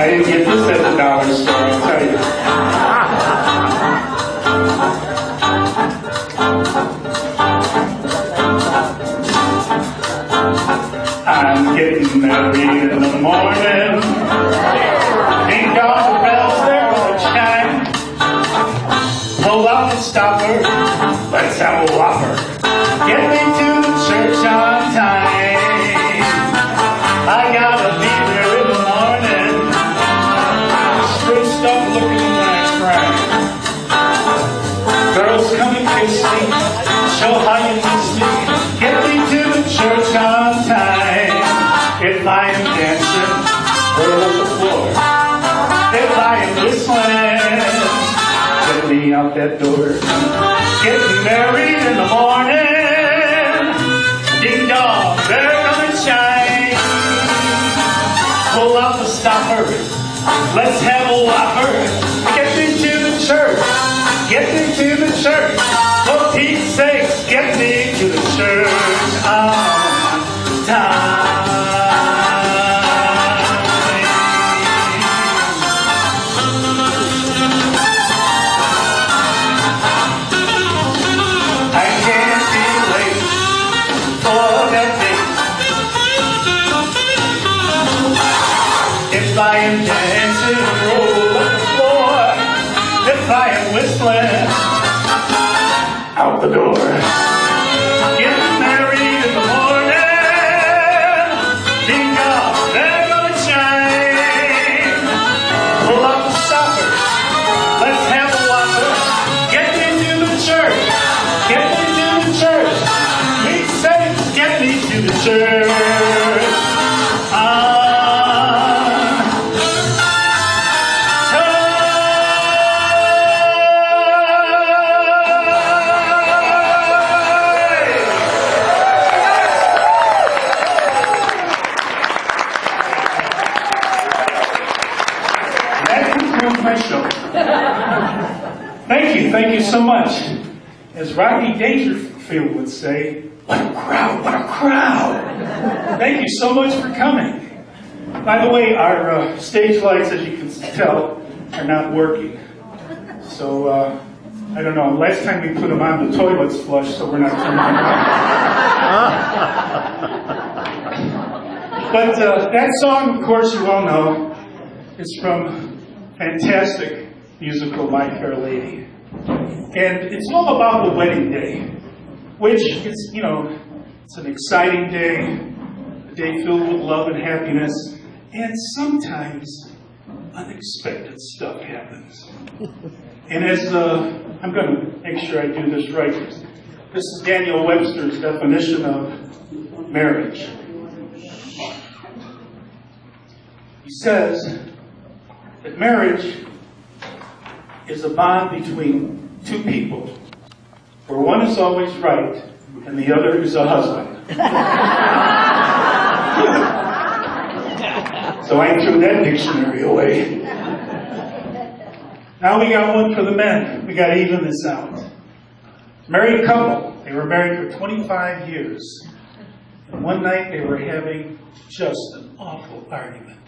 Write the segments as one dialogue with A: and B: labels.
A: I didn't get this at the dollar store, I'll tell you. I'm getting married in the morning. Ain't got the bells, they're gonna chime. Pull out the stopper, let's have a whopper. Get me to the church on time. I gotta be there in the morning. Spruced up looking like crime. Girls come and kiss me, show how you miss me. Get me to the church on time. If I am dancing, roll up the floor. If I am whistling, get me out that door. Getting married in the morning. Ding dong, they're gonna shine. Pull out the stopper, let's have a whopper. Get me to the church, get me to the church. For Pete's sake, get me to the church on time. If I am dancing, roll on the floor. If I am whistling, out the door. Getting married in the morning. Ding dong, they're gonna shine. Pull out the stopper, let's have a whopper. Get me to the church, get me to the church. Meet saints, get me to the church. My show. Thank you so much. As Rodney Dangerfield would say, what a crowd, what a crowd. Thank you so much for coming. By the way, our stage lights, as you can tell, are not working. So, I don't know, last time we put them on, the toilets flushed, so we're not turning them on. But that song, of course, you all know, is from fantastic musical My Fair Lady. And it's all about the wedding day, which is, you know, it's an exciting day, a day filled with love and happiness, and sometimes unexpected stuff happens. And as I'm going to make sure I do this right, this is Daniel Webster's definition of marriage. He says that marriage is a bond between two people, where one is always right and the other is a husband. So I threw that dictionary away. Now we got one for the men. We got to even this out. Married couple. They were married for 25 years. And one night they were having just an awful argument.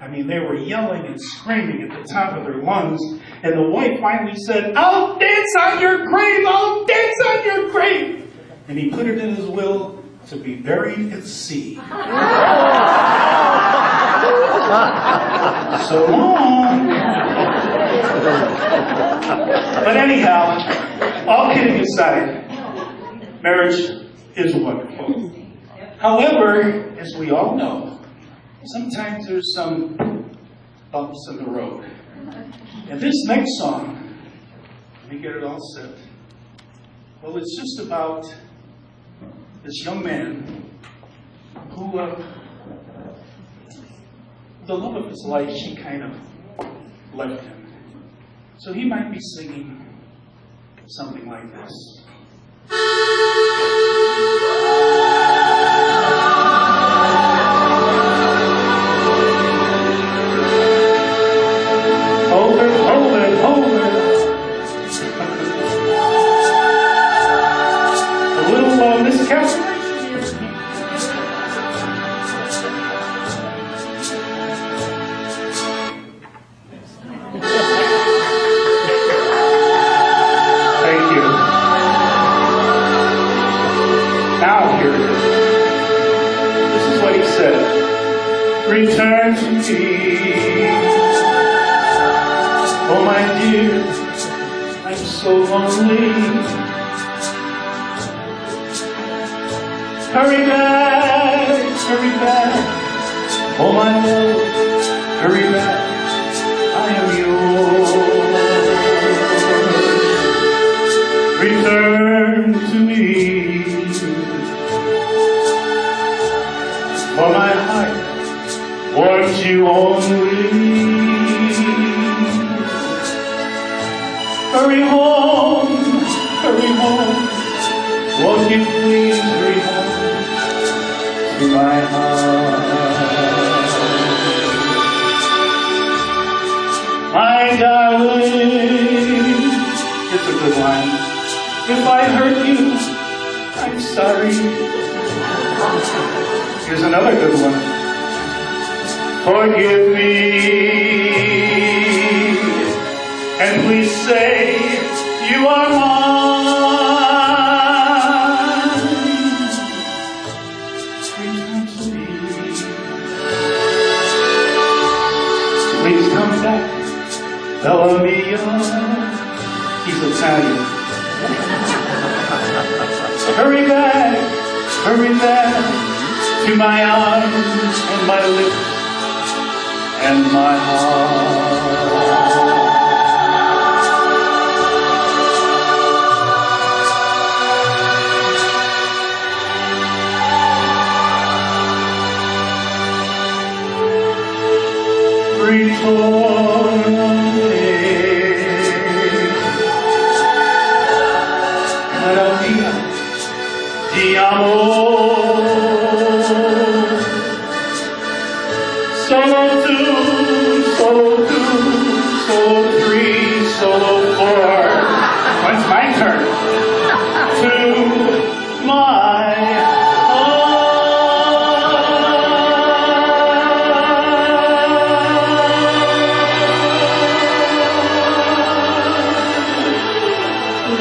A: I mean, they were yelling and screaming at the top of their lungs, and the wife finally said, "I'll dance on your grave! I'll dance on your grave!" And he put it in his will to be buried at sea. So long. But anyhow, all kidding aside, marriage is wonderful. However, as we all know, sometimes there's some bumps in the road. And this next song, let me get it all set. Well, it's just about this young man who, the love of his life, she kind of left him. So he might be singing something like this. Hold it, hold it, hold it. A little miscalculation here. return to me. Oh my dear, I'm so lonely. Hurry back, hurry back. Oh my love, hurry back. I am yours. Return to me. For my heart wants you only. Hurry home, hurry home. Won't you please hurry home to my heart? My darling, it's a good line. If I hurt you, I'm sorry. Here's another good one. Forgive me, and please say you are mine. Return to me. Please come back, Bellamy. He's Italian. Hurry back to my arms and my lips and my heart. Ritornate, cara mia, ti amo. Solo 2, solo 2, solo 3, solo 4. When's my turn? To my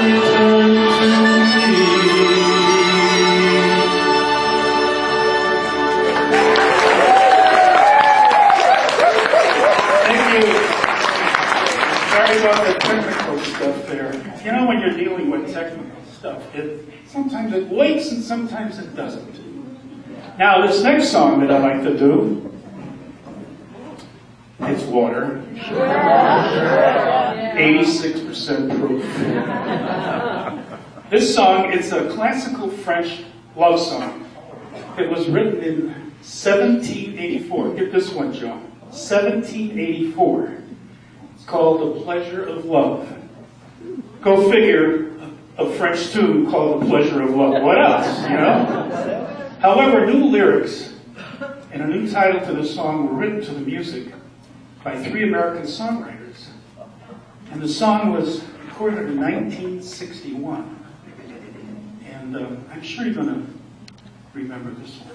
A: return to me. Sorry about the technical stuff there. You know, when you're dealing with technical stuff, sometimes it works and sometimes it doesn't. Now, this next song that I like to do, it's water. 86% proof. This song, it's a classical French love song. It was written in 1784. Get this one, Joe. 1784. It's called The Pleasure of Love. Go figure, a French tune called The Pleasure of Love. What else, you know? However, new lyrics and a new title to the song were written to the music by 3 American songwriters. And the song was recorded in 1961. And I'm sure you're going to remember this one.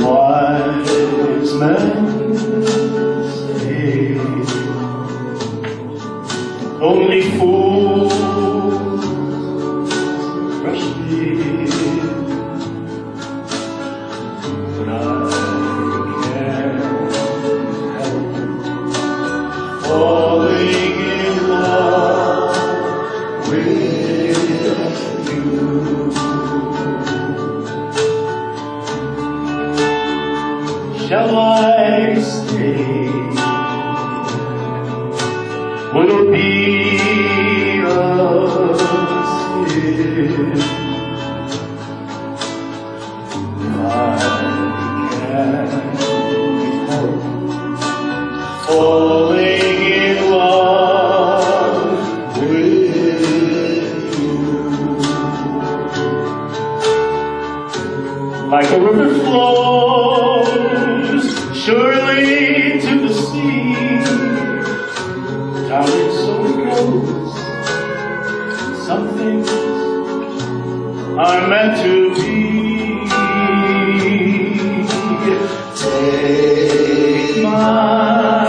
A: Wise men say only fools rush in, but I can't help falling in love with you. Shall I stay? Would it be a sin if I can't help falling in love with you? Like a river flows surely to the sea, darling, so it goes. Some things are meant to be. Take my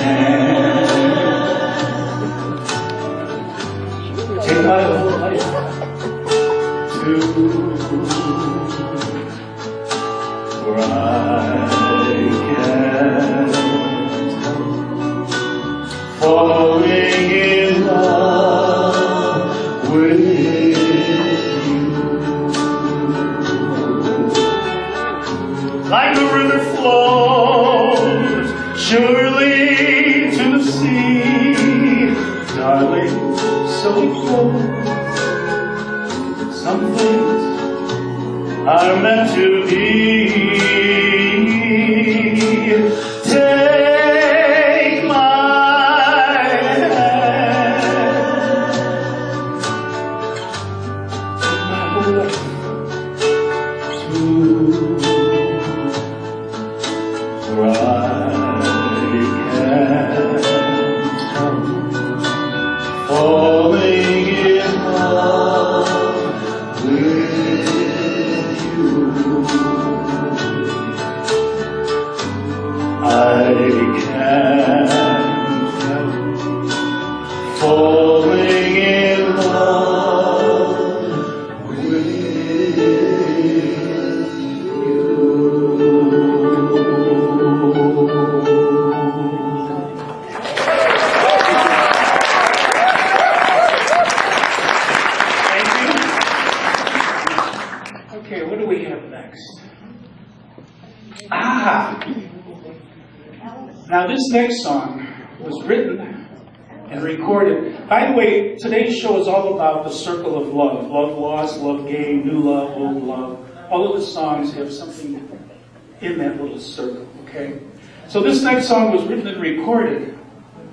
A: hand, take my whole life to, for I can't falling in love with you. Like the river flows surely to the sea, darling, so it goes. Some things are meant to be. Take my hand, take my whole life too, for I can't help falling in love with you. I can't help falling in love with you. Thank you. Okay, what do we have next? Now this next song was written and recorded. By the way, today's show is all about the circle of love. Love lost, love gained, new love, old love. All of the songs have something in that little circle, okay? So this next song was written and recorded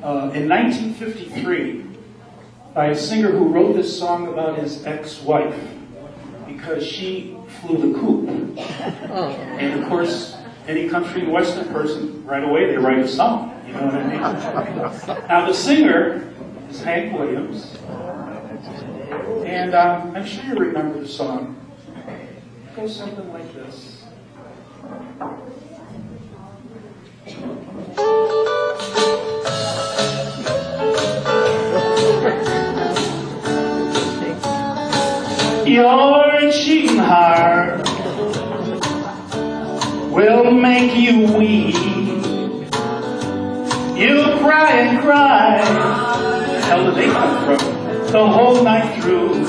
A: in 1953 by a singer who wrote this song about his ex-wife because she flew the coop. And of course, any country and western person, right away they write a song, you know what I mean? Now the singer is Hank Williams, and I'm sure you remember the song. It goes something like this. Your cheating heart will make you weep. You'll cry and cry. Where the hell did they come from? The whole night through.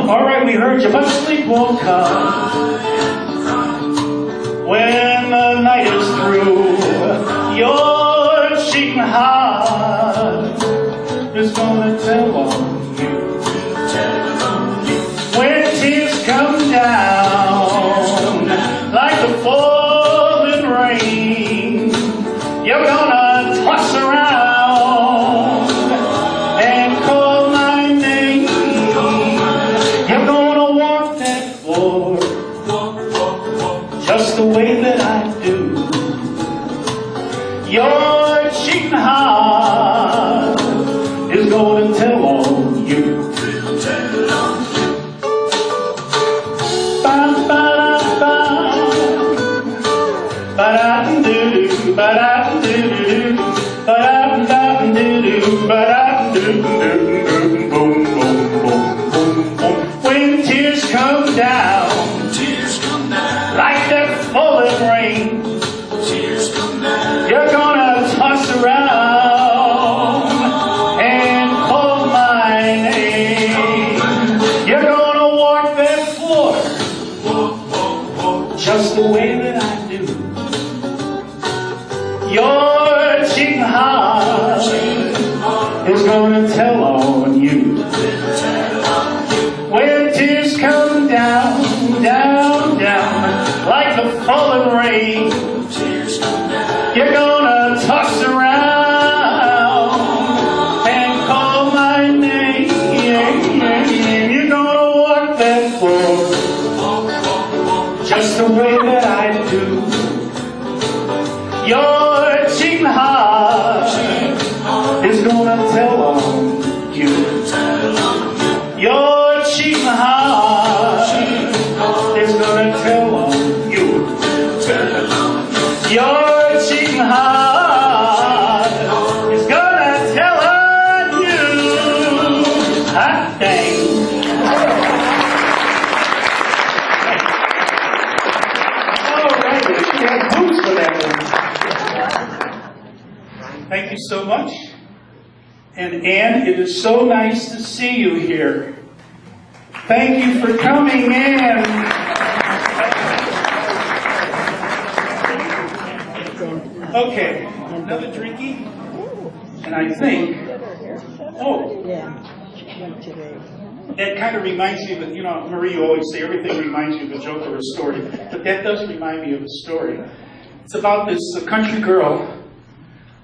A: All right, we heard you, but sleep won't come when the night is through. Your cheating heart is gonna tell on you. When tears come down like the falling rain, you're gonna toss around and call my name. You're gonna walk that floor just the way that I do. Your cheating heart is gonna tell on you. When tears come down like that falling rain, you're gonna toss around and call my name. You're gonna walk that floor just the way that I do. Your cheating heart is gonna tell on you. When tears come down, down, down, like the falling rain, you're gonna toss around and call my name. You're gonna walk that floor just the way that I do. Your cheating heart is gonna tell on you. Your cheating heart And Ann, it is so nice to see you here. Thank you for coming in. Okay, another drinky. And I think, that kind of reminds me of, you know, Marie, you always say everything reminds you of a joke or a story. But that does remind me of a story. It's about this country girl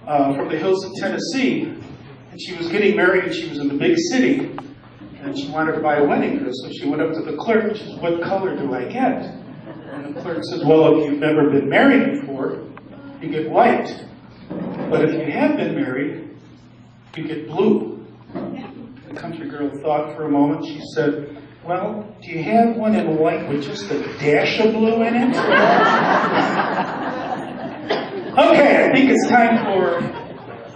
A: from the hills of Tennessee. And she was getting married and she was in the big city. And she wanted to buy a wedding dress. So she went up to the clerk and she said, "What color do I get?" And the clerk says, "Well, if you've never been married before, you get white. But if you have been married, you get blue." The country girl thought for a moment. She said, "Well, do you have one in white with just a dash of blue in it?" Okay, I think it's time for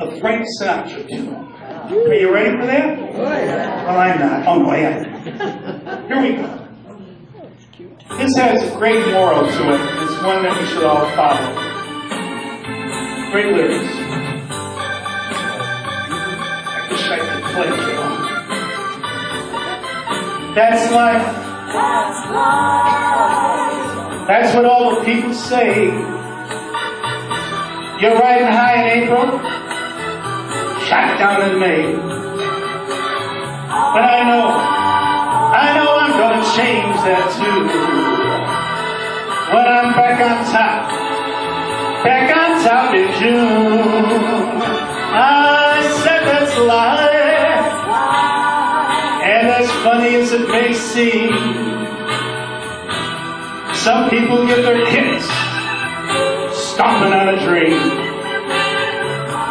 A: a Frank Sinatra tune. Are you ready for that? Well, I'm not. Oh, no, I am. Here we go. This has a great moral to it. It's one that we should all follow. Great lyrics. I wish I could play it. That's life. That's what all the people say. You're riding high in April, shot down in May. But I know I'm gonna change that too. When I'm back on top in June. I said that's life, and as funny as it may seem, some people get their hits stomping on a dream.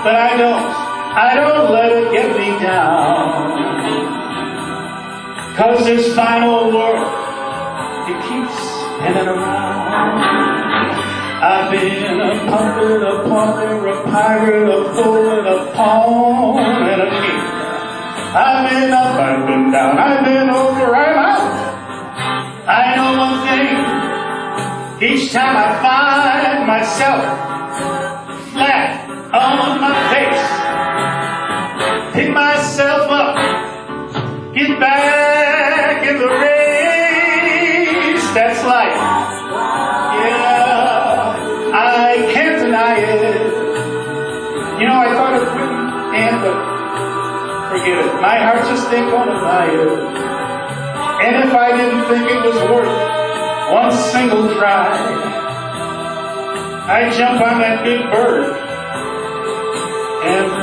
A: But I don't let it get me down. 'Cause this fine old world, it keeps spinning around. I've been a puppet, a pauper, a pirate, a poet, a pawn, and a king. I've been up, I've been down, I've been over, I'm out. I know one thing. Each time I find myself flat on my face, pick myself up, get back in the race. That's life. Yeah, I can't deny it. You know, I thought of quitting, and forget it. My heart just ain't gonna buy it. And if I didn't think it was worth one single try, I jump on that big bird and I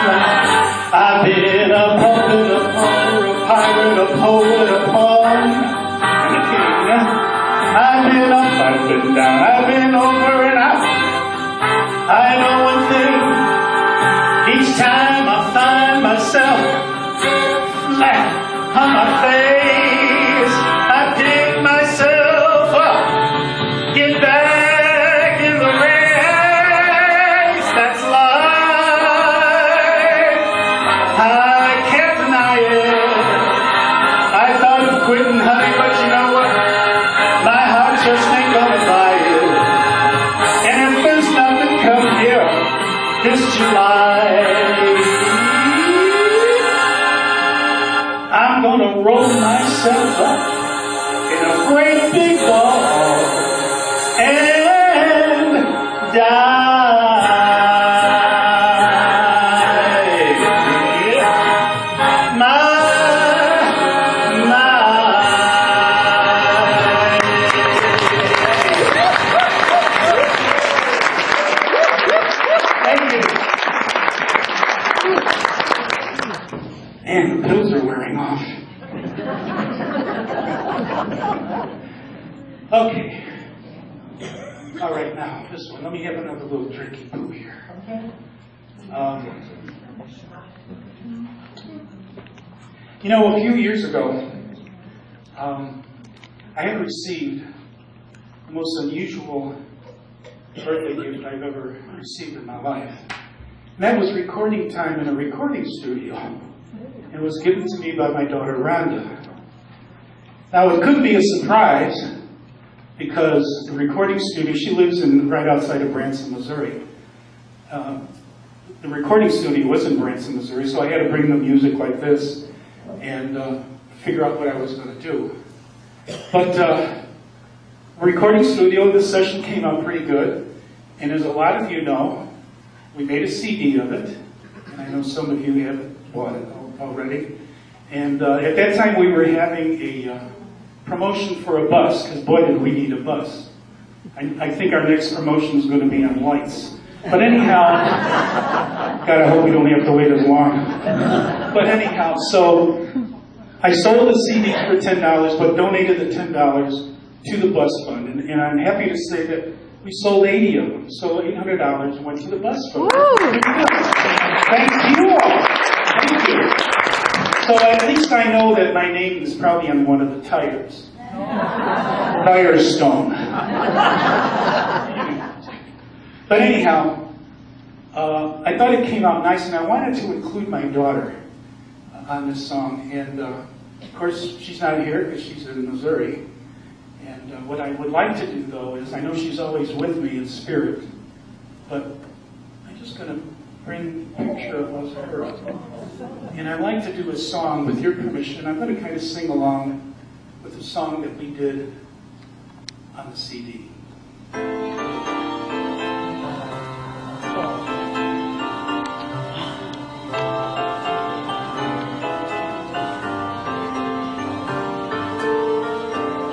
A: fly. I've been a puppet, a pauper, a pirate, a poet, a pawn, and a king. I've been up, I've been down, I've been over and out. I know one thing. Each time I find myself flat on my face, I pick myself up, get back in the race. That's life. I can't deny it. I thought of quitting, honey, but you know what? My heart just ain't gonna buy it. And if there's nothing come here this July, I'm gonna roll myself up in a great big ball and die. My. Thank you. And the pills are wearing off. Okay. All right, now, this one. Let me have another little drinky poo here. You know, a few years ago, I had received the most unusual birthday gift I've ever received in my life. And that was recording time in a recording studio. It was given to me by my daughter, Rhonda. Now, it couldn't be a surprise because the recording studio, she lives right outside of Branson, Missouri. the recording studio was in Branson, Missouri, so I had to bring the music like this and figure out what I was going to do. But recording studio, this session came out pretty good, and as a lot of you know, we made a CD of it, and I know some of you have bought it already. And at that time, we were having a promotion for a bus, because boy, did we need a bus. I think our next promotion is going to be on lights. But anyhow, God, I hope we don't have to wait as long. But anyhow, so I sold the CD for $10, but donated the $10 to the bus fund. And I'm happy to say that we sold 80 of them. So $800 went to the bus fund. Thanks to you all. Thank you. So at least I know that my name is probably on one of the tires. Firestone. But anyhow, I thought it came out nice, and I wanted to include my daughter on this song. And of course, she's not here because she's in Missouri. And what I would like to do, though, is I know she's always with me in spirit, but I'm just going to bring a picture of her up. And I'd like to do a song, with your permission. I'm going to kind of sing along with a song that we did on the CD.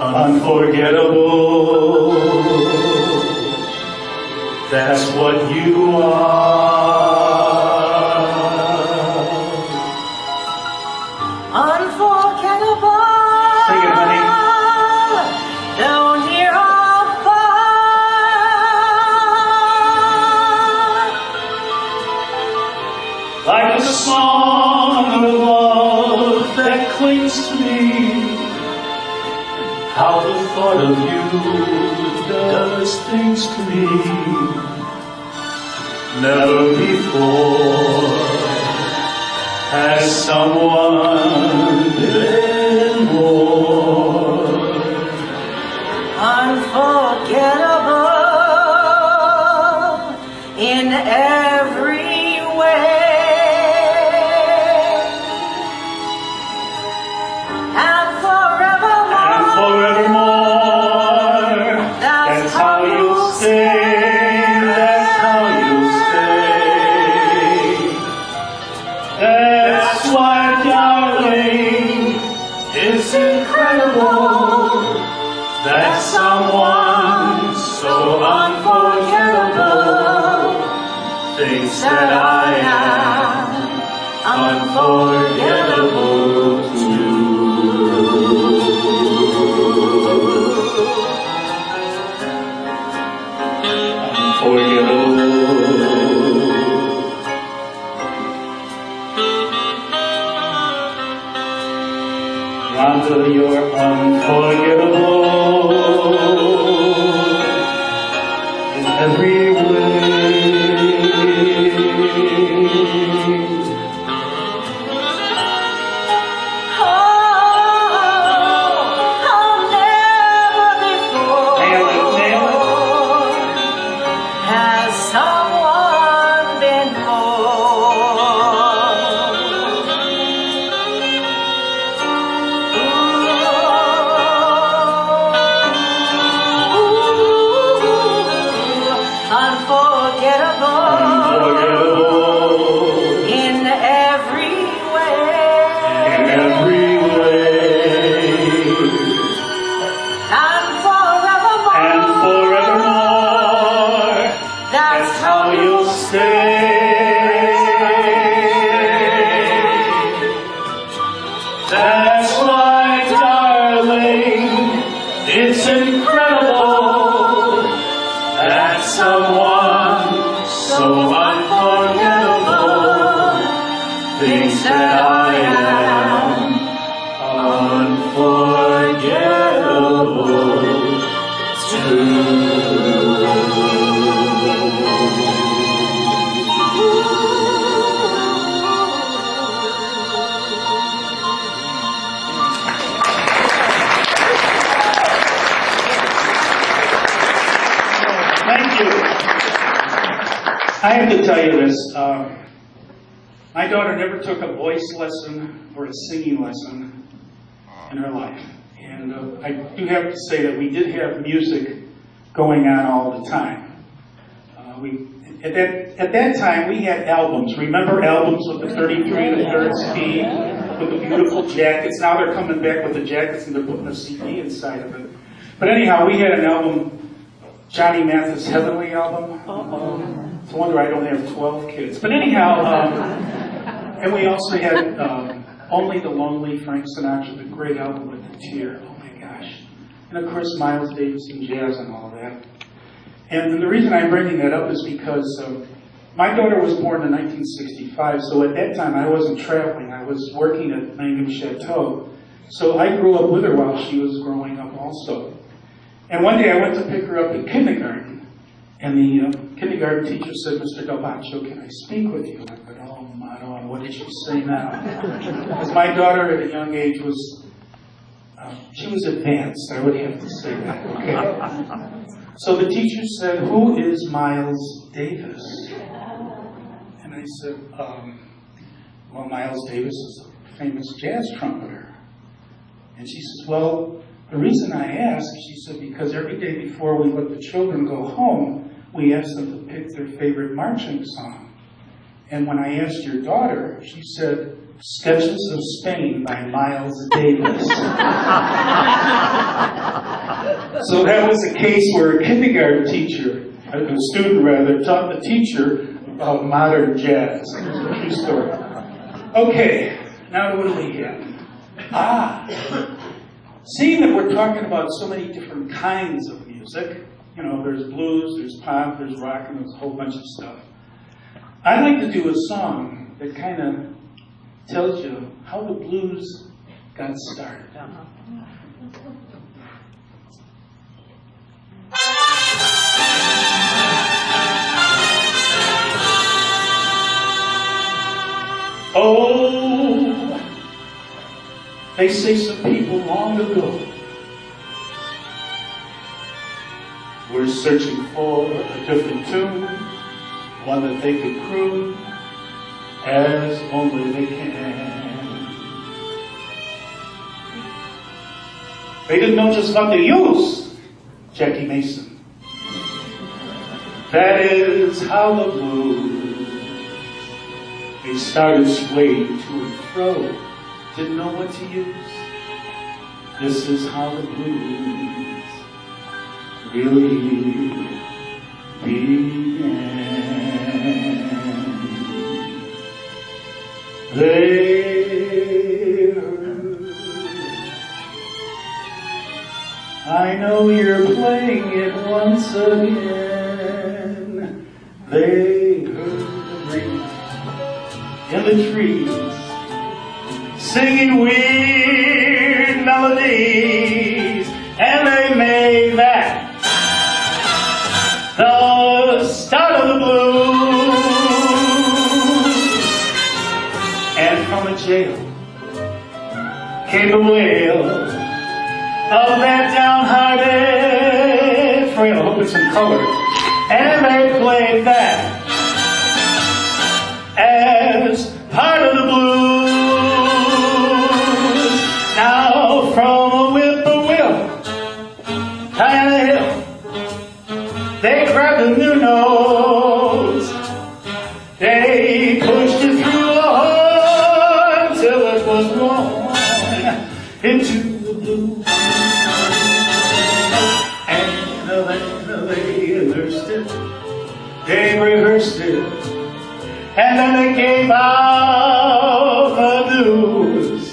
A: Unforgettable, that's what you are.
B: Unforgettable.
A: Sing it, honey.
B: Down here how far.
A: Like a song of love that clings to me. How the thought of you does things to me. Never before has someone been more
B: unforgettable in every way. And forevermore,
A: that's how you'll stay. That's how you'll stay. That's why, darling, it's incredible that someone so unforgettable thinks that I am unforgettable too. Rhonda, you're unforgettable in every way. That's why, darling, it's incredible that someone so unforgettable thinks that I am unforgettable too. Thank you. I have to tell you this. My daughter never took a voice lesson or a singing lesson in her life. And I do have to say that we did have music going on all the time. At that time, we had albums. Remember albums with the 33 1/3 speed, with the beautiful jackets? Now they're coming back with the jackets and they're putting a CD inside of it. But anyhow, we had an album, Johnny Mathis' Heavenly album. It's a wonder I don't have 12 kids. But anyhow, and we also had Only the Lonely, Frank Sinatra, the great album with the tear. Oh my gosh. And of course, Miles Davis and jazz and all of that. And the reason I'm bringing that up is because my daughter was born in 1965, so at that time I wasn't traveling. I was working at Langham Chateau. So I grew up with her while she was growing up also. And one day I went to pick her up in kindergarten, and the kindergarten teacher said, "Mr. Del Boccio, can I speak with you?" And I thought, oh my God, what did she say now? Because my daughter at a young age was, she was advanced, I would have to say that, okay? So the teacher said, "Who is Miles Davis?" And I said, well, Miles Davis is a famous jazz trumpeter. And she says, "Well, the reason I ask," she said, "because every day before we let the children go home, we ask them to pick their favorite marching song. And when I asked your daughter, she said, 'Sketches of Spain' by Miles Davis." So that was a case where a kindergarten teacher, a student rather, taught the teacher about modern jazz. It was a true story. Okay, now what do we have? Seeing that we're talking about so many different kinds of music, you know, there's blues, there's pop, there's rock, and there's a whole bunch of stuff. I'd like to do a song that kind of tells you how the blues got started. Oh, they say some people long ago were searching for a different tune, one that they could croon as only they can. They didn't know just what to use, Jackie Mason. That is how the blues, they started swaying to and fro, didn't know what to use. This is how the blues really began. They heard, I know you're playing it once again. They heard the breeze in the trees, singing weird melodies, and they made that the start of the blues. And from a jail came the wail of that downhearted frail. I hope it's in color. And they played that as part of the blues. Now from a whippoorwill high on the hill, they grabbed a new nose. They pushed it through the horn till it was worn into the blue. And they nursed it, they rehearsed it, and then they gave out the news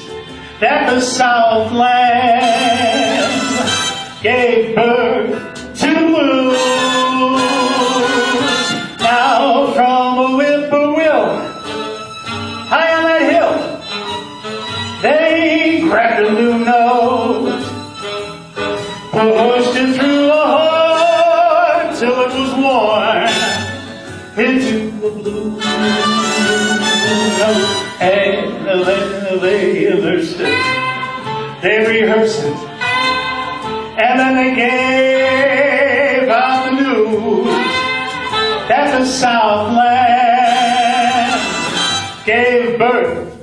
A: that the Southland gave birth to the blues. Now from a whippoorwill high on that hill, they grabbed a new note, pushed it through a horn till it was worn into the blues. And they nursed it, they rehearsed it, and then they gave out the news that the Southland gave birth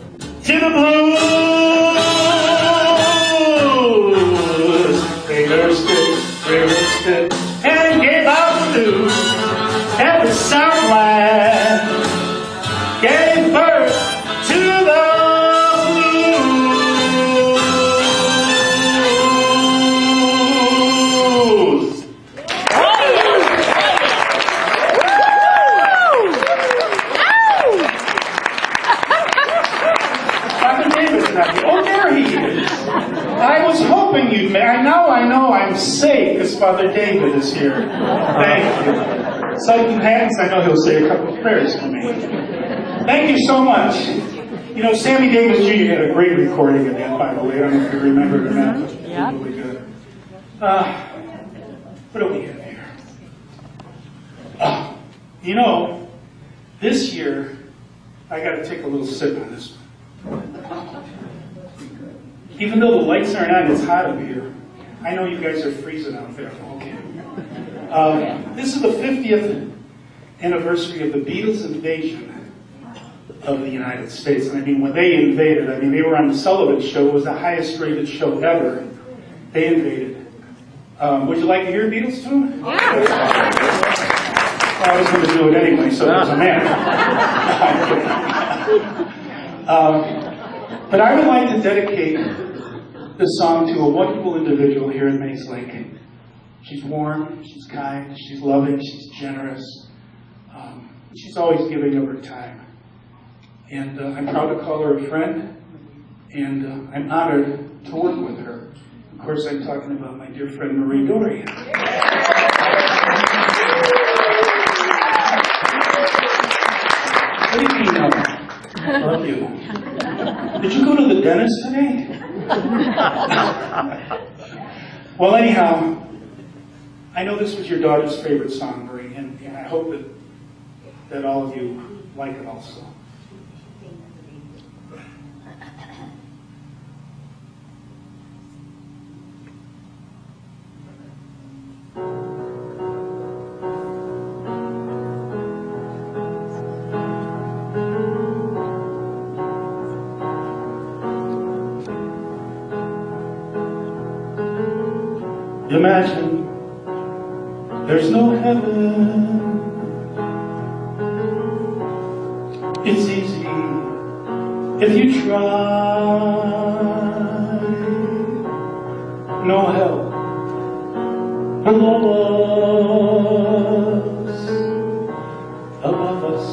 A: to the blues. They nursed it, rehearsed it, and gave out the news that the Southland gave birth to the blues. Father David's not here. Oh, there he is. I was hoping you'd make. I know I'm safe because Father David is here. Thank you. Something happens, I know he'll say a couple of prayers for me. Thank you so much. You know, Sammy Davis Jr. had a great recording of that, by the way. I don't know if you remember it or not, but it was really good. What do we have here? You know, this year, I got to take a little sip on this one. Even though the lights aren't on, it's hot up here. I know you guys are freezing out there. Okay. This is the 50th anniversary of the Beatles' invasion of the United States. And I mean, when they invaded, I mean, they were on the Sullivan Show. It was the highest rated show ever. They invaded. Would you like to hear a Beatles tune? Yeah. Well, I was going to do it anyway, so it doesn't matter. But I would like to dedicate this song to a wonderful individual here in MaysLake. She's warm, she's kind, she's loving, she's generous. She's always giving of her time. And I'm proud to call her a friend, and I'm honored to work with her. Of course, I'm talking about my dear friend Marie Dorian. What do you mean, I love you. Did you go to the dentist today? Well, anyhow, I know this was your daughter's favorite song, Marie, and I hope that all of you like it also. Imagine there's no heaven. It's easy if you try. No hell below us, above us,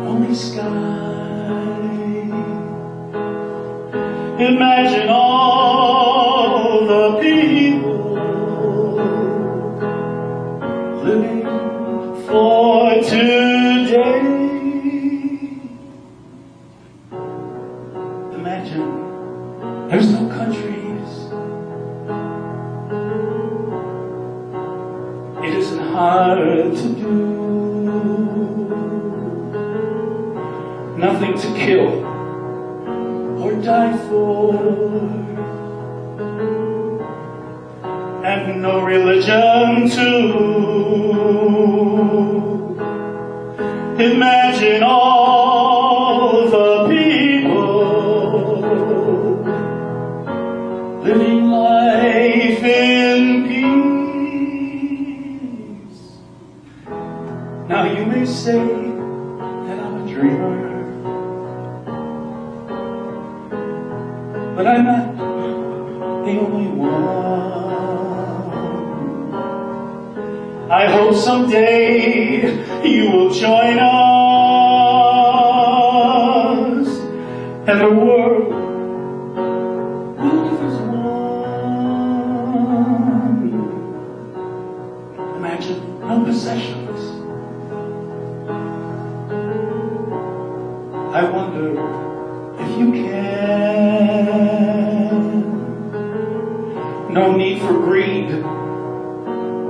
A: only sky. Imagine all the people living for today. Imagine there's no countries. It isn't hard to do. Nothing to kill or die for, and no religion too. Imagine all the people living life in peace. Now you may say that I'm a dreamer, but I'm not the only one. I hope someday you will join us, and the world will live as one. Imagine no possessions. I wonder if you can. No need for greed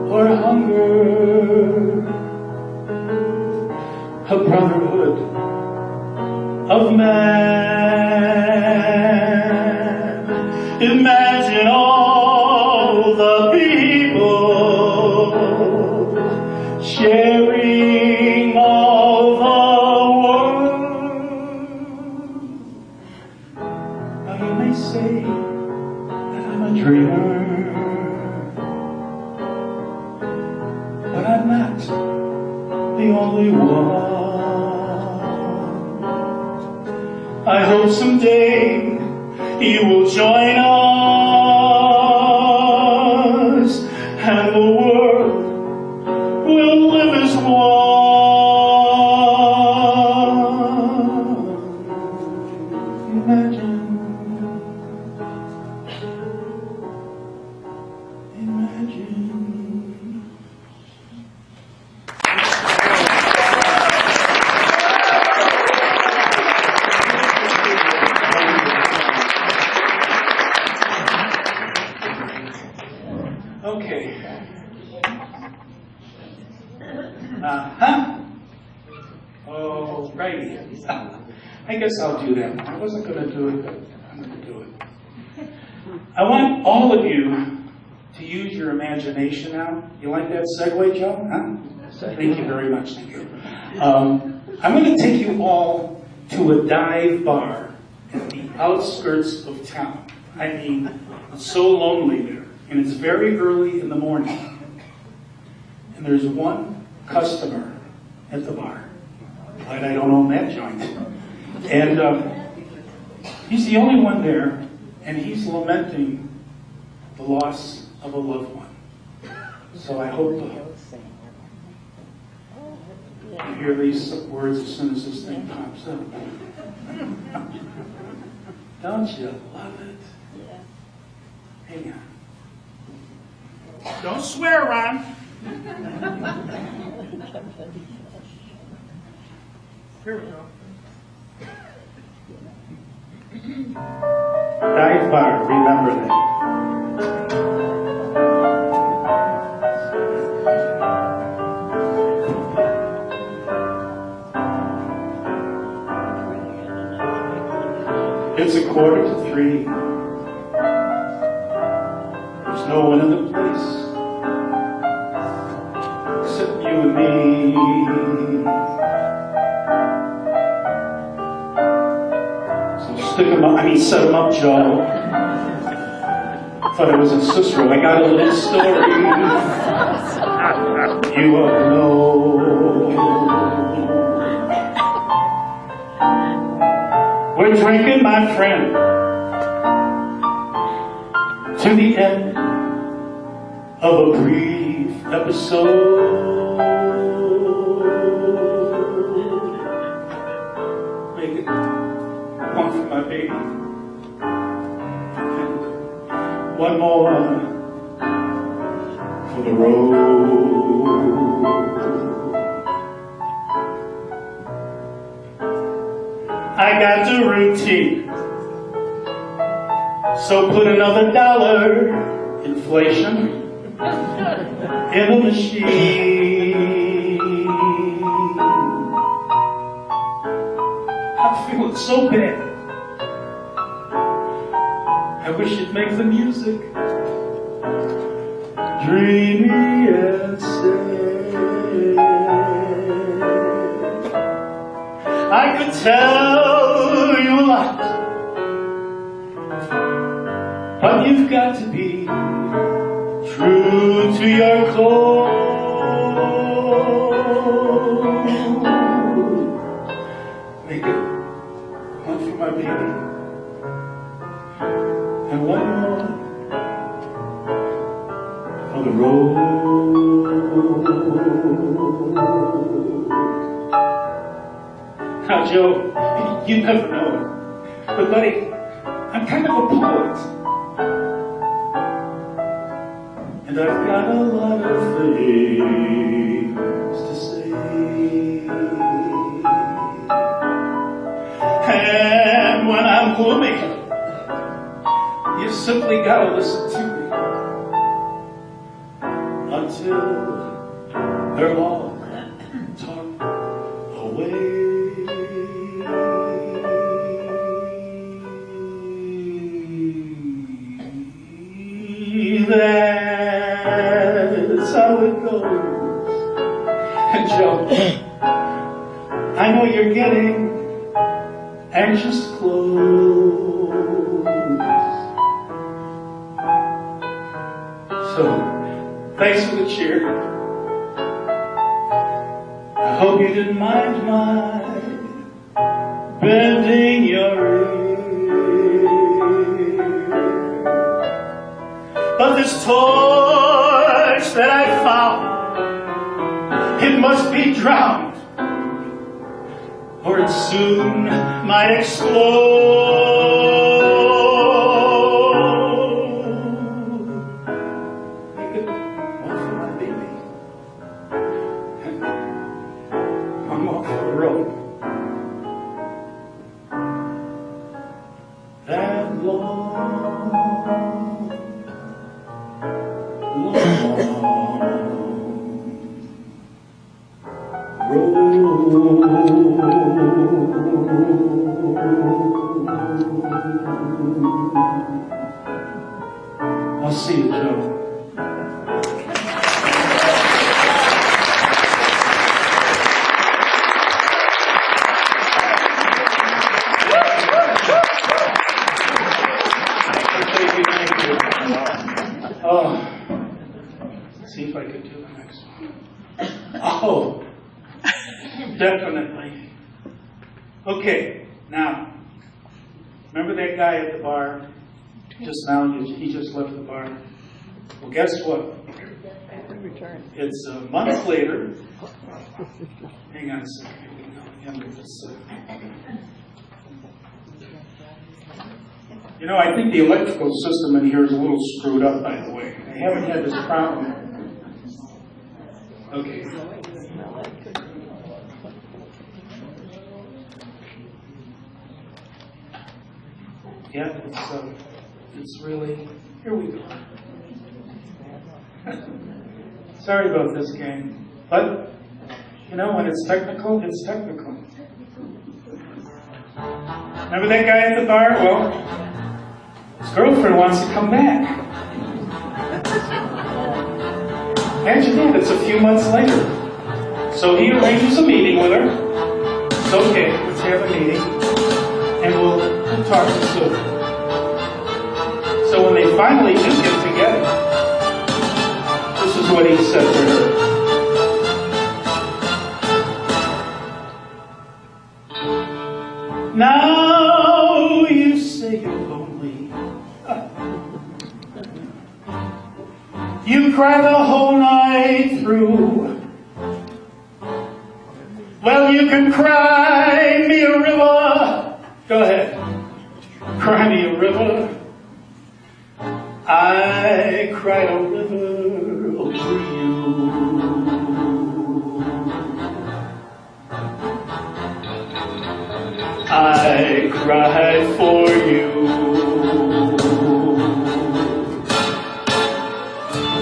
A: or hunger. A brotherhood of man. Imagine all the people sharing You may say that I'm a dreamer, but I'm not the only one. I hope someday you will join us, and the world will live as one. Imagine. Okay. Oh, righty. I guess I'll do that. I wasn't going to do it, but I'm going to do it. I want all of you to use your imagination now. You like that segue, Joe? Huh? Thank you very much. Thank you. I'm going to take you all to a dive bar at the outskirts of town. I mean, it's so lonely there. And it's very early in the morning. And there's one customer at the bar. Glad I don't own that joint. And he's the only one there, and he's lamenting the loss of a loved one. So I hope you hear these words as soon as this thing pops up. Don't you love it? Hang on. Don't swear, Ron. Here we go. Dive bar, remember that. It's 2:45. There's no one in the place except you and me. So stick 'em up, set 'em up, Joe. Thought I was in Cicero. I got a little story. You all know. We're drinking, my friend, to the end of a brief episode. Make it one for my baby, and one more for the road. I got the routine, so put another $1, inflation, in the machine. I'm feeling so bad. I wish you'd make the music dreamy and sad. I could tell you a lot, but you've got to be true to your core. Make it one for my baby, and one more for the road. Now, Joe, you never know it, but buddy, I'm kind of a poet. And I've got a lot of things to say. And when I'm gloomy, you simply gotta listen to me until they're all talked away. That's how it goes. And Joe, I know you're getting anxious close. So, thanks for the cheer. I hope you didn't mind my bending your ear. But this torch that I found, it must be drowned, or it soon might explode. Make it one for my baby. I'm off the road. That long I'll see you, Joe. Oh, let's see if I could do the next one. Oh, definitely. Okay, now, remember that guy at the bar just now? He just left the bar. Well, guess what? It's a month later. Hang on a second. You know, I think the electrical system in here is a little screwed up, by the way. I haven't had this problem. Okay. Yeah, it's really, here we go. Sorry about this, gang. But, you know, when it's technical, it's technical. Remember that guy at the bar? Well, his girlfriend wants to come back. Imagine that, it's a few months later. So he arranges a meeting with her. It's okay, let's have a meeting. And we'll talk to Sue. So when they finally do get together, this is what he said to her. Now you say you're lonely. You cry the whole night through. Well, you can cry me a river. Go ahead. Cry me a river. I cried a river over you. I cried for you.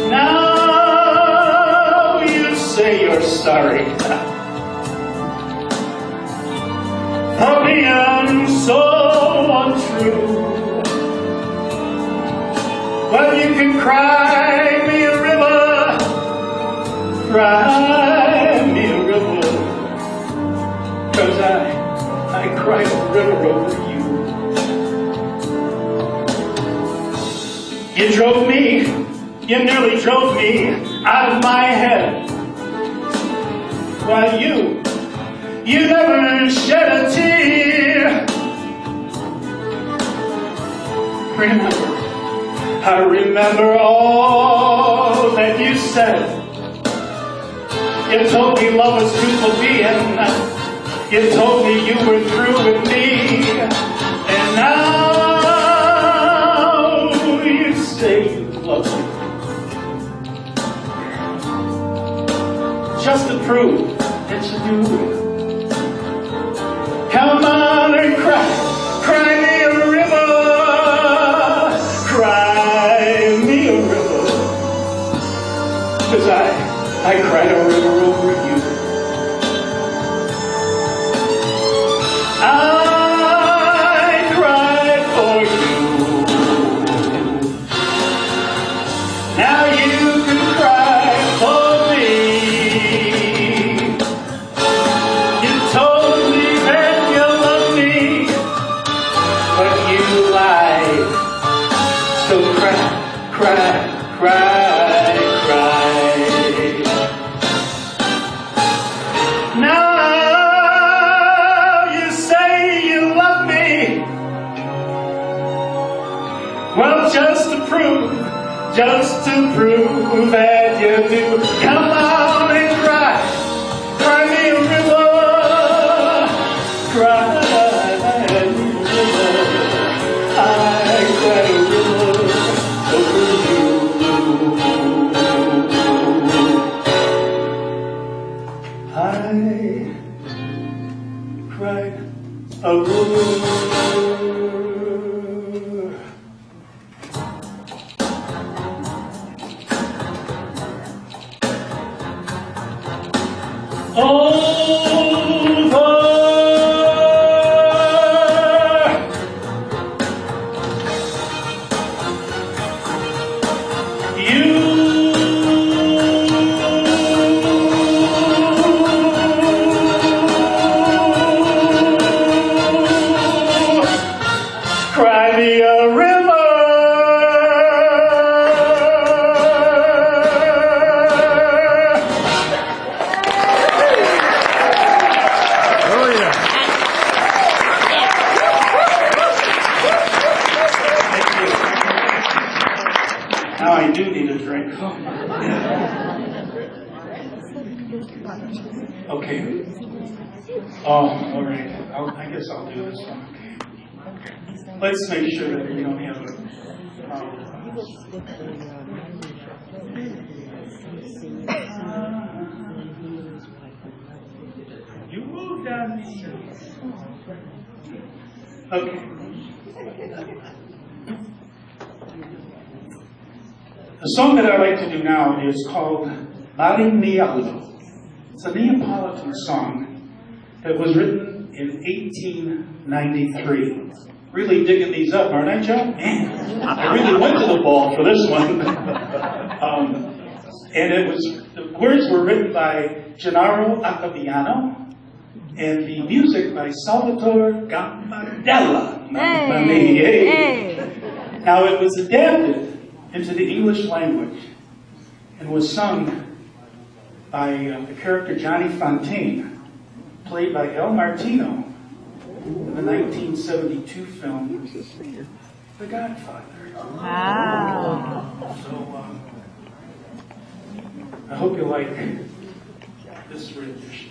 A: Now you say you're sorry for being so untrue. Well, you can cry me a river, cry me a river, 'cause I cried a river over you. You drove me, you nearly drove me out of my head. While you never shed a tear. Remember, I remember all that you said. You told me love was truthful being. You told me you were through with me. And now you say you love me. Just to prove that you do. Come on and cry me a river. Cry me a river, 'cause I cried a river over you. I cried for you. Now you can cry for me. You told me that you loved me, but you lied. So cry cry, cry. Now you say you love me. Well, just to prove that you do, come on and cry, cry me a river, cry a river, I cry a river over you. I cried a river. Cry me a river.
C: Oh yeah.
A: Thank you. Now I do need a drink. Okay. Oh, all right. I guess I'll do this one. Okay. Let's make sure that we don't have a problem. You moved on me. Okay. The song that I like to do now is called Marinealo. It's a Neapolitan song that was written in 1893. Really digging these up, aren't I, Joe? Man, I really went to the ball for this one. And the words were written by Gennaro Accaviano, and the music by Salvatore Gambardella.
D: Hey.
A: Now, it was adapted into the English language and was sung by the character Johnny Fontaine, played by El Martino in the 1972 film The Godfather.
D: Wow.
A: So, I hope you like this rendition.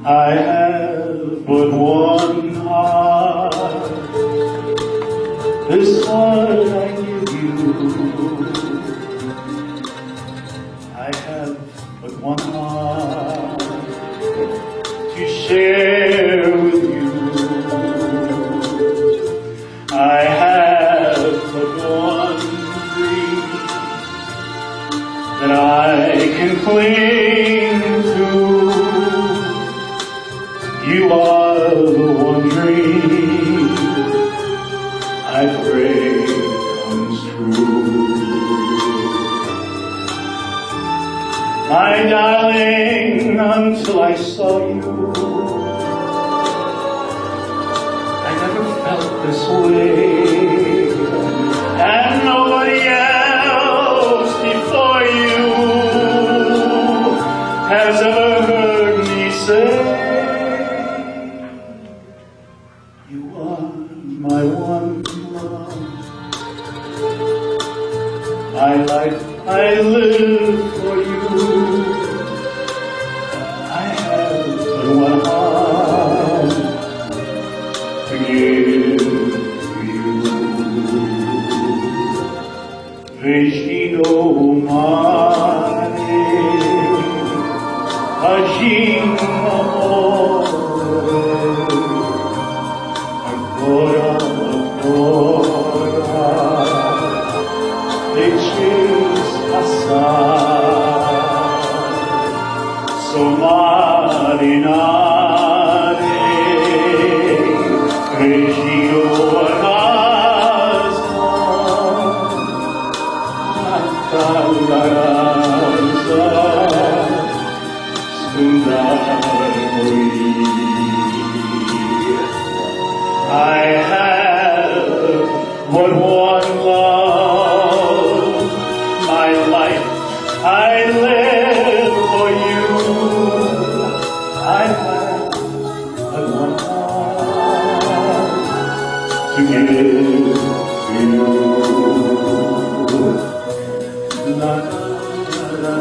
A: I have but one heart, this heart I give you. I have but one heart to share with you. I have but one dream that I can cling to. You are the one dream I pray comes true. My darling, until I saw you, I never felt this way, and nobody else before you has ever heard me say, you are my one love. My life I live for you. I have but one heart to give to you. Vicino mare, agim amore. Ancora, ancora, deixes passar, so marinare, I have but one love, my life I live for you. I have but one heart to give to you. La la la la.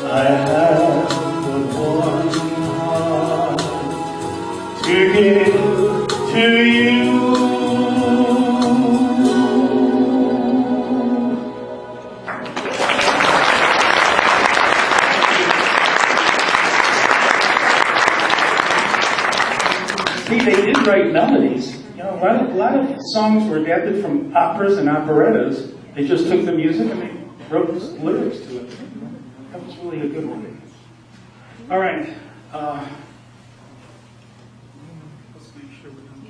A: I have but one heart to give to you. See, they did write melodies. You know, a lot of songs were adapted from operas and operettas. They just took the music and they wrote lyrics to it. That was really a good one. All right. Let's make sure we're done.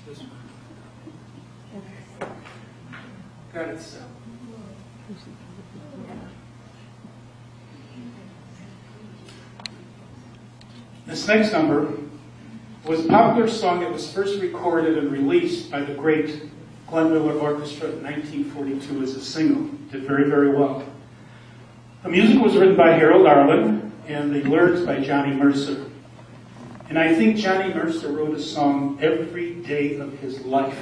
A: This one. Got it set. This next number was a popular song that was first recorded and released by the great Glenn Miller Orchestra in 1942 as a single. Did very, very well. The music was written by Harold Arlen and the lyrics by Johnny Mercer. And I think Johnny Mercer wrote a song every day of his life.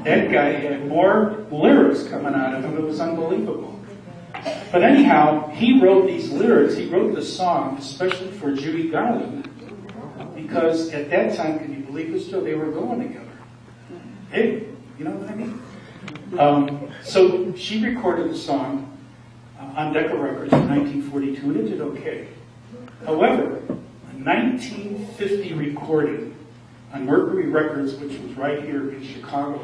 A: That guy had more lyrics coming out of him. It was unbelievable. But anyhow, he wrote these lyrics. He wrote the song especially for Judy Garland because at that time, can you believe this, Joe? They were going together. Hey, you know what I mean? So she recorded the song on Decca Records in 1942, and it did okay. However, a 1950 recording on Mercury Records, which was right here in Chicago,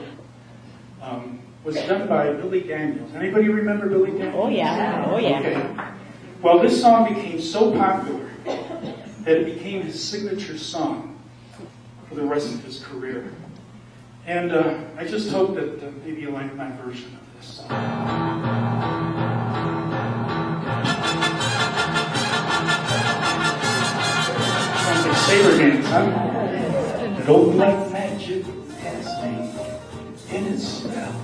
A: was done by Billy Daniels. Anybody remember Billy Daniels?
D: Oh yeah, oh yeah.
A: Okay. Well, this song became so popular that it became his signature song for the rest of his career. And I just hope that maybe you like my version of this song. Saber dance, huh? That old black magic has me in its spell.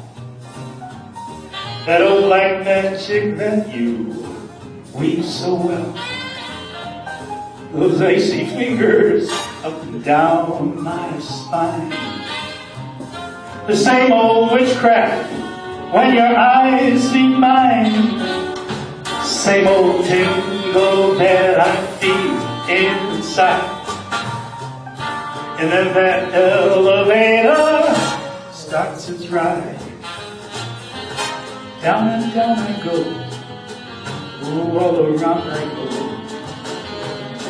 A: That old black magic that you weave so well. Those icy fingers up and down my spine. The same old witchcraft when your eyes meet mine. Same old tingle that I feel inside. And then that elevator starts its ride. Down and down I go. Ooh, all around I go.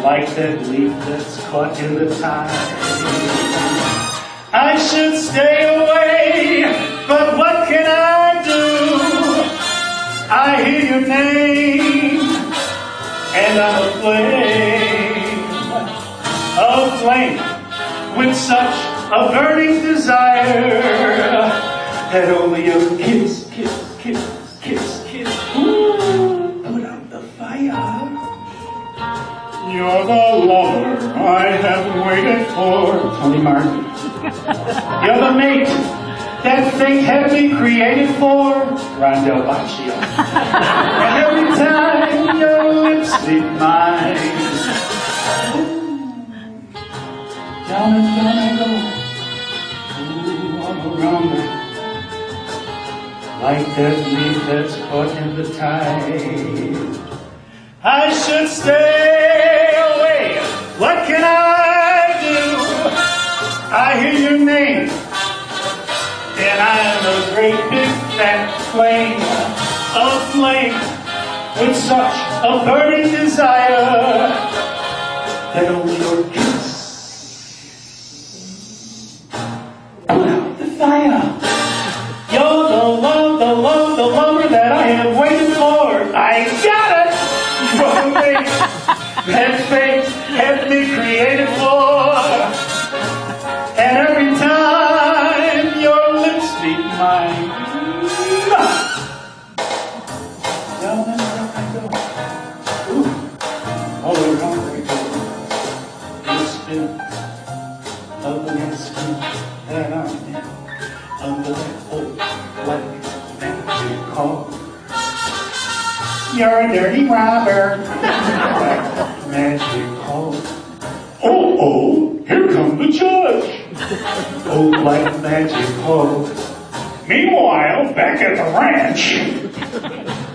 A: Like that leaf that's caught in the tide. I should stay away, but what can I do? I hear your name, and I'm aflame with such a burning desire that only a kiss, ooh, put out the fire. You're the lover I have waited for, Tony Martin. You're the mate that fate had me created for, Boccio. And every time your lips meet mine, down and down I go, ooh, all around me, like that leaf that's caught in the tide. I should stay away. What can I do? I hear your name, and I'm a great big fat flame, aflame with such a burning desire that only your kiss put out the fire. You're the lover that I have waited for. I got it! From fate, that fate had me created for. And every time your lips meet time. Down and up I go. Ooh, all around I go. In the spin of the next spin that I'm in, under that old black magic call. You're a dirty robber. Black magic call. Oh, here comes the judge. Oh, black magic call. Meanwhile, back at the ranch,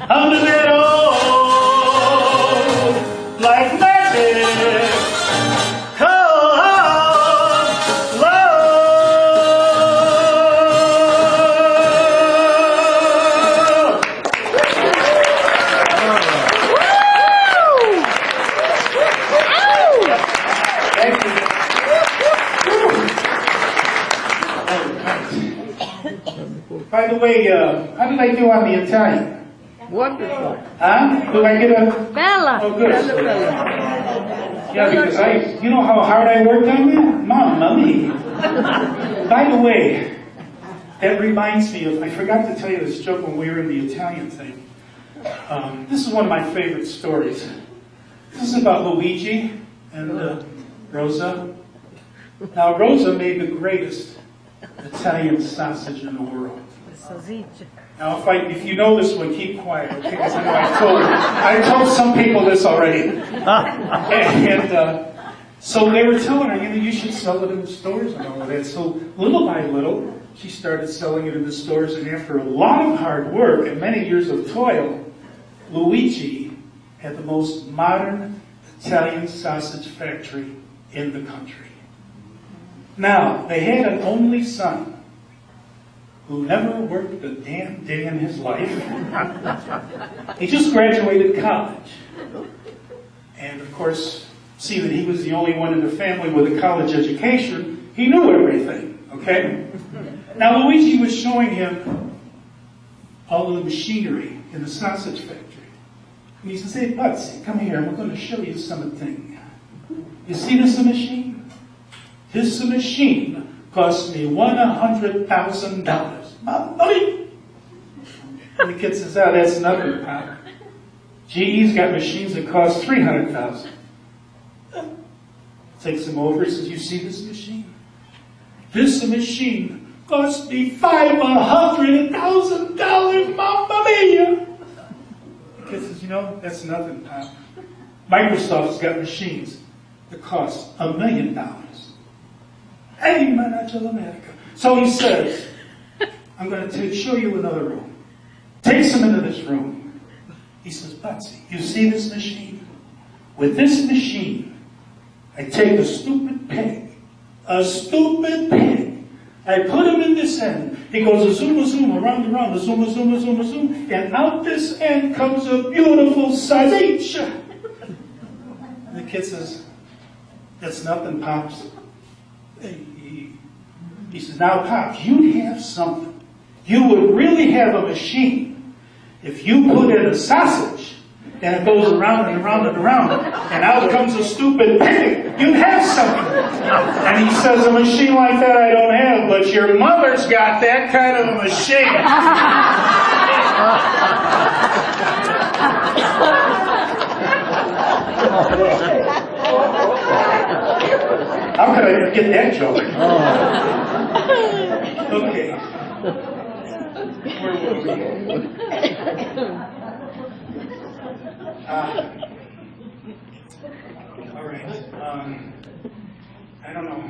A: under that old black magic call. Thank you. By the way, how did I do on the Italian?
C: Wonderful.
A: Huh? Did I get a...
D: Bella.
A: Oh, good.
C: Bella, Bella.
A: Yeah, because you know how hard I worked on that? Mamma mia. By the way, that reminds me of, I forgot to tell you this joke when we were in the Italian thing. This is one of my favorite stories. This is about Luigi and Rosa. Now, Rosa made the greatest Italian sausage in the world. Now, if you know this one, keep quiet, okay? Because I know I told some people this already. And so they were telling her, you should sell it in the stores and all of that. So little by little, she started selling it in the stores. And after a lot of hard work and many years of toil, Luigi had the most modern Italian sausage factory in the country. Now, they had an only son who never worked a damn day in his life. He just graduated college. And of course, see that he was the only one in the family with a college education, he knew everything, okay? Now Luigi was showing him all the machinery in the sausage factory. And he says, hey, Boccio, come here, I'm going to show you something. You see this machine? This machine cost me $100,000. Money! And the kid says, oh, that's nothing, Pop. GE's got machines that cost $300,000. Takes him over, he says, you see this machine? This machine cost me $500,000, Mamma mia! The kid says, that's nothing, Pop. Microsoft's got machines that cost $1 million. Hey, Manager America. So he says, I'm going to show you another room. Takes him into this room. He says, Boccio, you see this machine? With this machine, I take a stupid pig, I put him in this end. He goes a zoom, around, a zoom, and out this end comes a beautiful sausage. And the kid says, that's nothing, Pops. He says, now, Pops, you'd have something. You would really have a machine if you put in a sausage and it goes around and around and around, and out comes a stupid pig. You'd have something. And he says, a machine like that I don't have, but your mother's got that kind of a machine. How could I get that joke? Okay. Where were we? All right. I don't know.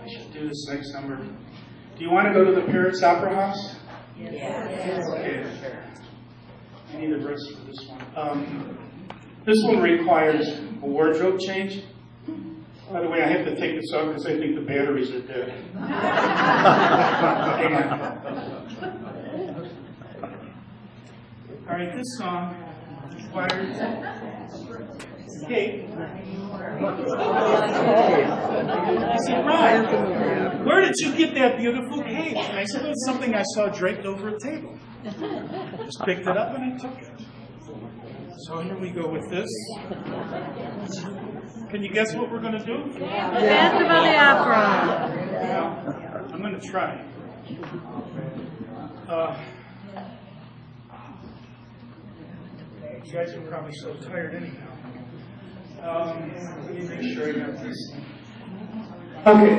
A: I should do this next number. Do you want to go to the Paris Opera House? Yes. Okay. I need a verse for this one. This one requires a wardrobe change. By the way, I have to take this off because I think the batteries are dead. Hang on. All right, this song requires cake. I said, Ryan, where did you get that beautiful cake? And I said, well, it's something I saw draped over a table. Just picked it up and I took it. So here we go with this. Can you guess what we're going to do?
D: Dance about the opera.
A: Yeah, I'm going to try. You guys are probably so tired anyhow. Let me make sure I got this. Okay.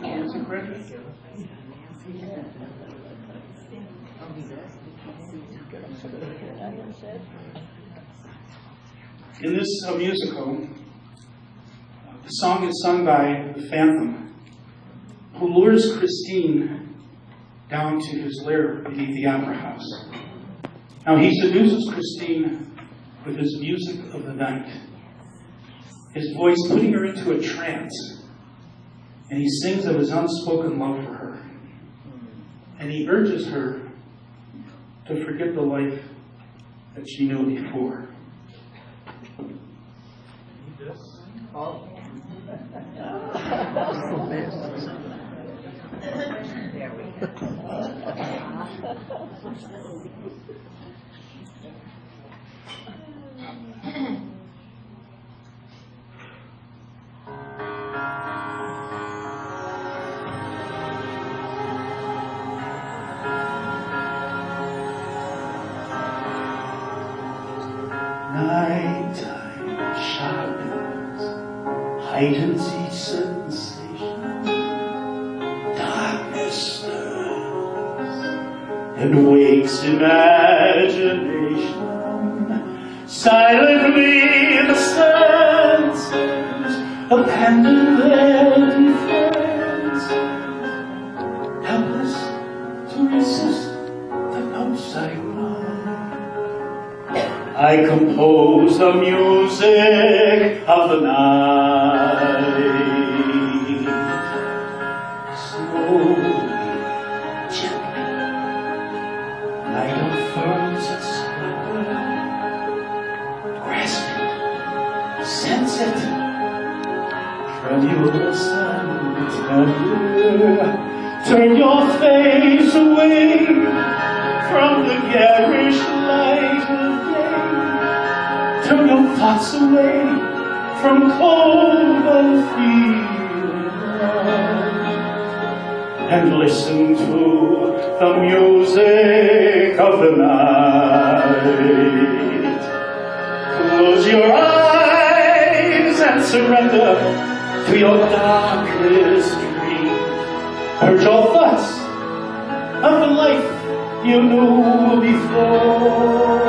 A: Music ready? In this musical, the song is sung by the Phantom, who lures Christine down to his lair beneath the opera house. Now he seduces Christine with his music of the night, his voice putting her into a trance, and he sings of his unspoken love for her, and he urges her to forget the life that she knew before.
B: There we go.
A: Nighttime sharpens, heightens each sensation. Darkness stirs and wakes imagination. Silently the senses abandon their defense, helpless to resist the notes I run. I compose the music of the night, slowly, gently. Night unfurls its splendor, grasp it, sense it, tremulous and tender. Turn your face away from the garish light of day. Turn your thoughts away from cold unfeeling love, and listen to the music of the night. Close your eyes and surrender to your darkest dream. Purge your thoughts of the life you knew before.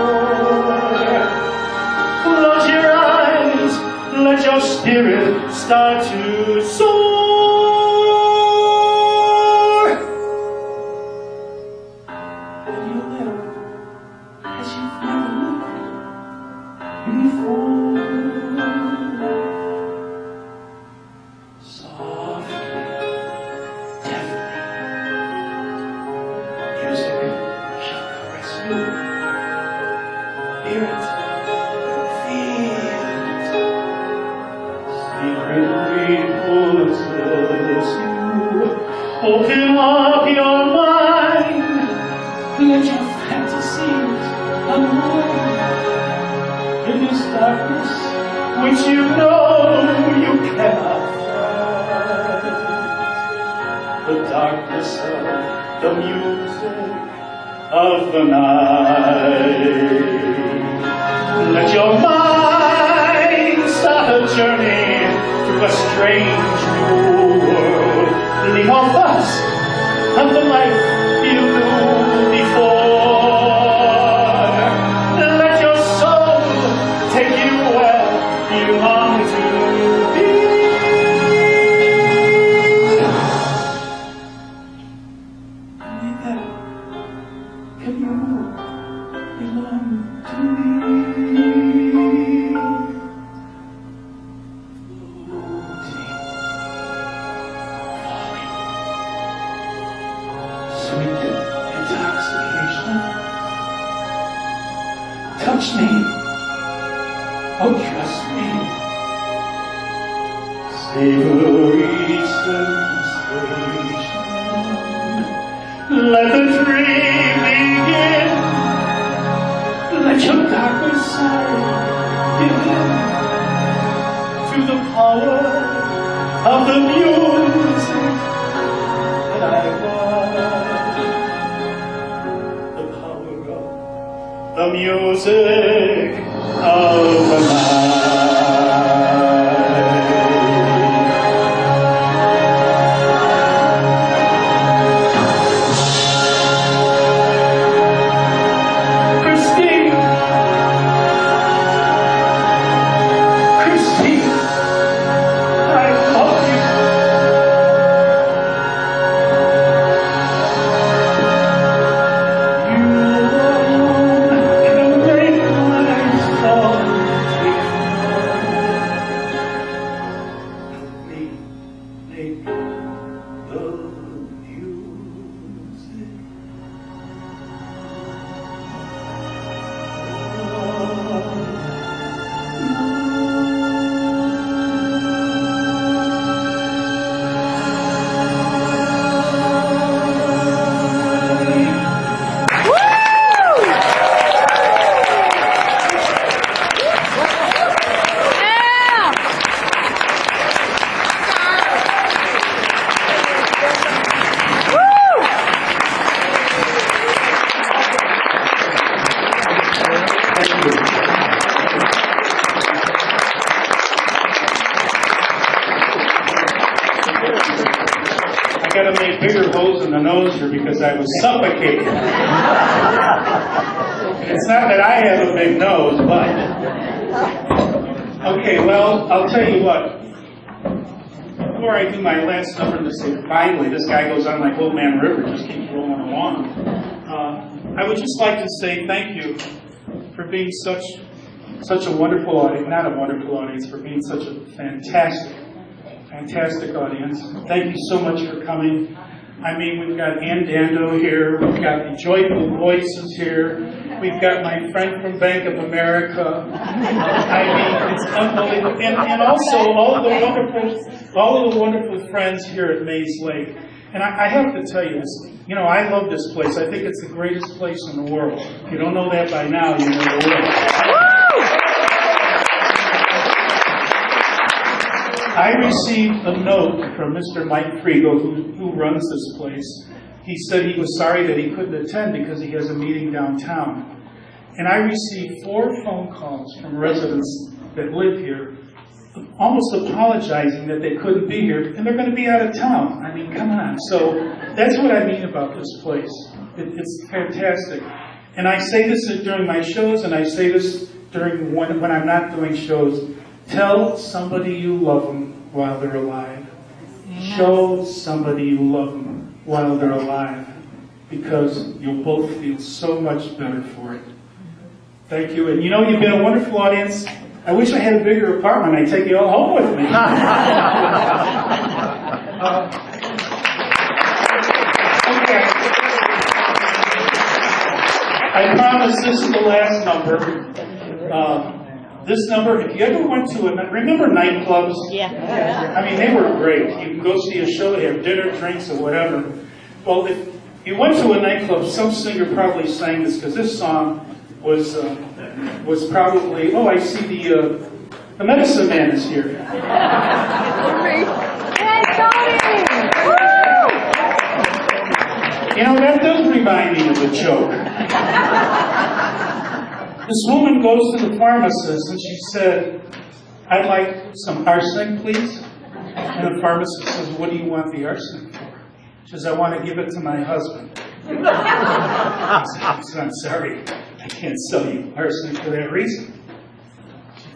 A: Close your eyes, let your spirit start to soar. And you'll live as you've never lived before. Softly, deftly, music shall caress you. Hear it. Secretly possess you. Open up your mind. Let your fantasies unwind in this darkness which you know you cannot fight. The darkness of the music of the night. Let your mind start a journey through a strange new world. Leave all thoughts of the life you knew before. Let your soul take you where you long to be. Can you belong to me? Sweet intoxication. Touch me. Oh, trust me. Savor each sensation. Let the dream begin. Let your darkest side give in to the power of the music that I love. the music of the night. Christine, I love you. I got to make bigger holes in the nose here because I was suffocating. It's not that I have a big nose, but... Okay, well, I'll tell you what. Before I do my last number to say, finally, this guy goes on like Old Man River, just keeps rolling along. I would just like to say thank you for being such a wonderful audience, not a wonderful audience, for being such a fantastic audience. Thank you so much for coming. I mean, we've got Ann Dando here, we've got the Joyful Voices here, we've got my friend from Bank of America. I mean, it's unbelievable. And also all of the wonderful friends here at MaysLake. And I have to tell you this, you know, I love this place. I think it's the greatest place in the world. If you don't know that by now, you never will. I received a note from Mr. Mike Friegel, who runs this place. He said he was sorry that he couldn't attend because he has a meeting downtown. And I received 4 phone calls from residents that live here, almost apologizing that they couldn't be here, and they're going to be out of town. I mean, come on. So that's what I mean about this place. It's fantastic. And I say this during my shows, and I say this during when I'm not doing shows. Tell somebody you love them while they're alive. Show somebody you love them while they're alive, because you'll both feel so much better for it. Thank you. And you know, you've been a wonderful audience. I wish I had a bigger apartment. I'd take you all home with me. Okay. I promise this is the last number. This number, if you ever went to remember nightclubs?
D: Yeah.
A: I mean, they were great. You can go see a show, they have dinner, drinks, or whatever. Well, if you went to a nightclub, some singer probably sang this, because this song was probably, oh, I see the Medicine Man is here.
D: Hey, Tony!
A: You know, that does remind me of a joke. This woman goes to the pharmacist and she said, "I'd like some arsenic, please." And the pharmacist says, "What do you want the arsenic for?" She says, "I want to give it to my husband." He says, "I'm sorry, I can't sell you arsenic for that reason."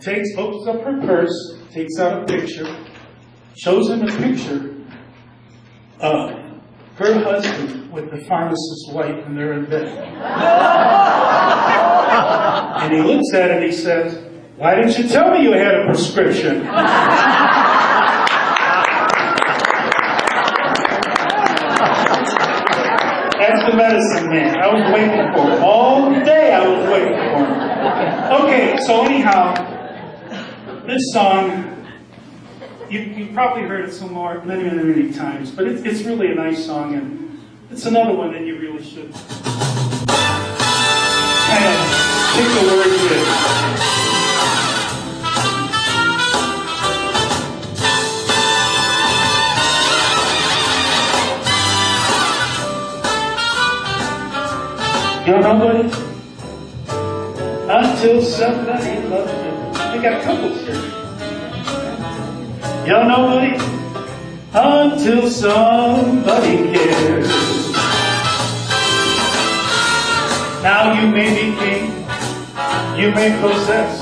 A: She opens up her purse, takes out a picture, shows him a picture of her husband with the pharmacist's wife, and they're in bed. And he looks at it and he says, "Why didn't you tell me you had a prescription?" That's the Medicine Man. I was waiting for him. All day I was waiting for him. Okay, so anyhow, this song, you've probably heard it many times, but it's really a nice song, and it's another one that you really should kind of pick the words in. You know, nobody? until somebody loves you. We got couples here. You're nobody until somebody cares. Now you may be king, you may possess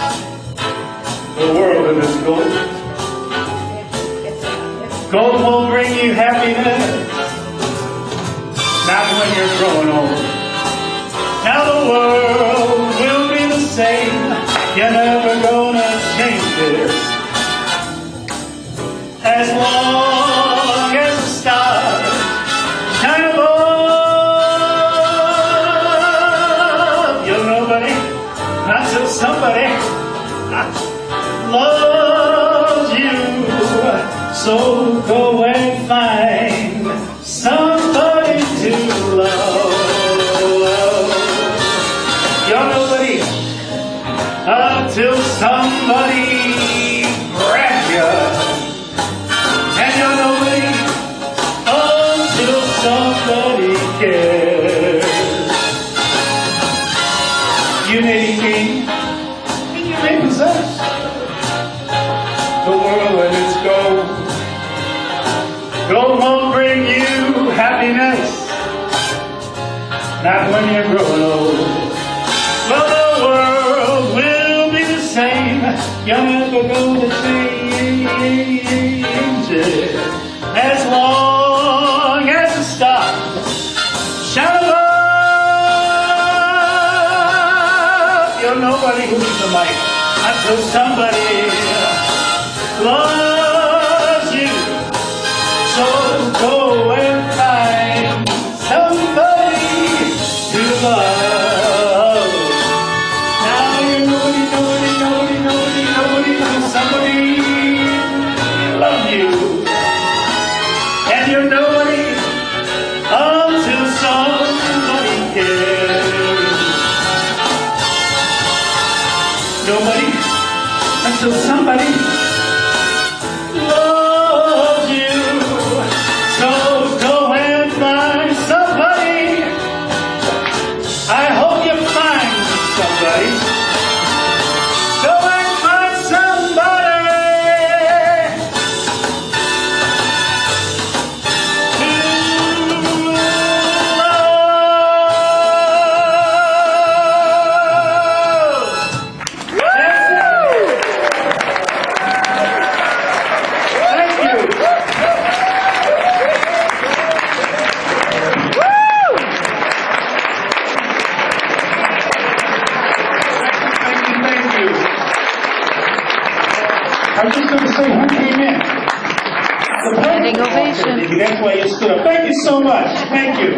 A: the world in its gold. Gold won't bring you happiness, not when you're growing old. Now the world will be the same, you're never gonna change it. As long as the stars shine above, you're nobody until somebody loves you. So go and find somebody to love. You're nobody until somebody grabs you. And you're nobody until somebody cares. You may be king, and you may possess the world and its gold. Gold won't bring you happiness, not when you're growing old. Well, the world will be the same, you're never gonna change it. As long as the stars shine above, you're nobody who needs a mic until somebody loves you. So go and find somebody to love. Now you're nobody until somebody loves you. And you're nobody until somebody cares. Nobody until somebody loves you. So go and find somebody. I hope you find somebody. Go and find somebody to I'm just going to say who came in.
D: Standing ovation.
A: That's why you stood up. Thank you so much. Thank you.